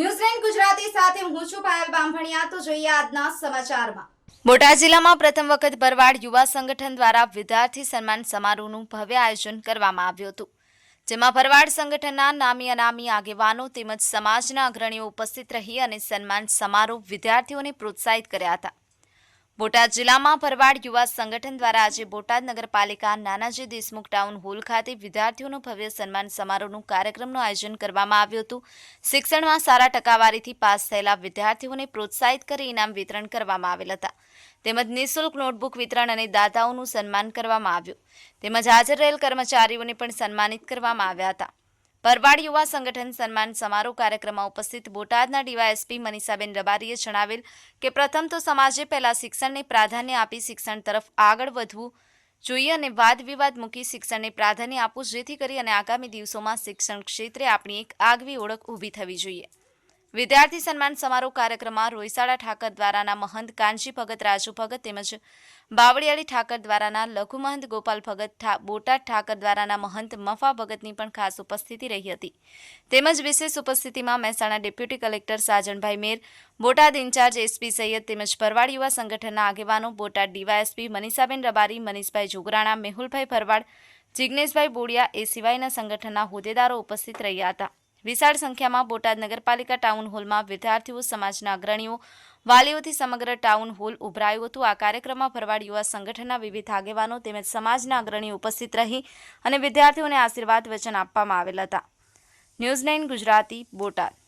ન્યૂઝ9 ગુજરાતી સાથે હું છું પાયલ બામભણિયા। તો જોઈએ આજના સમાચારમાં। બોટાદ જિલ્લામાં પ્રથમ વખત ભરવાડ યુવા સંગઠન દ્વારા વિદ્યાર્થી સન્માન સમારોહનું ભવ્ય આયોજન કરવામાં આવ્યું હતું, જેમાં ભરવાડ સંગઠનના નામી અનામી આગેવાનો તેમજ સમાજના અગ્રણીઓ ઉપસ્થિત રહી અને સન્માન સમારોહ વિદ્યાર્થીઓને પ્રોત્સાહિત કર્યા હતા। બોટાદ જિલ્લામાં ભરવાડ યુવા સંગઠન દ્વારા આજે બોટાદ નગરપાલિકા નાનાજી દેશમુખ ટાઉન હોલ ખાતે વિદ્યાર્થીઓનો ભવ્ય સન્માન સમારોહનું કાર્યક્રમનું આયોજન કરવામાં આવ્યું હતું। શિક્ષણમાં સારા ટકાવારીથી પાસ થયેલા વિદ્યાર્થીઓને પ્રોત્સાહિત કરી ઇનામ વિતરણ કરવામાં આવેલ હતા, તેમજ નિઃશુલ્ક નોટબુક વિતરણ અને દાતાઓનું સન્માન કરવામાં આવ્યું, તેમજ હાજર રહેલ કર્મચારીઓને પણ સન્માનિત કરવામાં આવ્યા હતા। ભરવાડ યુવા સંગઠન સન્માન સમારોહ કાર્યક્રમમાં ઉપસ્થિત બોટાદના ડીવાયએસપી મનીષાબેન રબારીએ જણાવેલ કે પ્રથમ તો સમાજે પહેલા શિક્ષણને પ્રાધાન્ય આપી શિક્ષણ તરફ આગળ વધવું જોઈએ અને વાદ વિવાદ મૂકી શિક્ષણને પ્રાધાન્ય આપવું, જેથી કરી અને આગામી દિવસોમાં શિક્ષણ ક્ષેત્રે આપણી એક આગવી ઓળખ ઊભી થવી જોઈએ। વિદ્યાર્થી સન્માન સમારોહ કાર્યક્રમમાં રોયસાડા ઠાકર દ્વારાના મહંત કાનજી ભગત રાજુ ભગત તેમજ બાવળિયાળી ઠાકર દ્વારાના લઘુ મહંત ગોપાલ ભગત, બોટાદ ઠાકર દ્વારાના મહંત મફા ભગતની પણ ખાસ ઉપસ્થિતિ રહી હતી, તેમજ વિશેષ ઉપસ્થિતિમાં મહેસાણા ડેપ્યુટી કલેક્ટર સાજણભાઈ મેર, બોટાદ ઇન્ચાર્જ એસપી સૈયદ તેમજ ભરવાડ યુવા સંગઠનના આગેવાનો, બોટાદ ડીવાયએસપી મનીષાબેન રબારી, મનીષભાઈ જોગરાણા, મેહુલભાઈ ભરવાડ, જિગ્નેશભાઈ બોડિયા એ સિવાયના સંગઠનના હોદ્દેદારો ઉપસ્થિત રહ્યા હતા। વિશાળ સંખ્યામાં બોટાદ નગરપાલિકા ટાઉન હોલમાં વિદ્યાર્થીઓ, સમાજના અગ્રણીઓ, વાલીઓથી સમગ્ર ટાઉન હોલ ઉભરાયું હતું। આ કાર્યક્રમમાં ભરવાડ યુવા સંગઠનના વિવિધ આગેવાનો તેમજ સમાજના અગ્રણીઓ ઉપસ્થિત રહી અને વિદ્યાર્થીઓને આશીર્વાદ વચન આપવામાં આવેલ હતા। ન્યૂઝ9 ગુજરાતી, બોટાદ।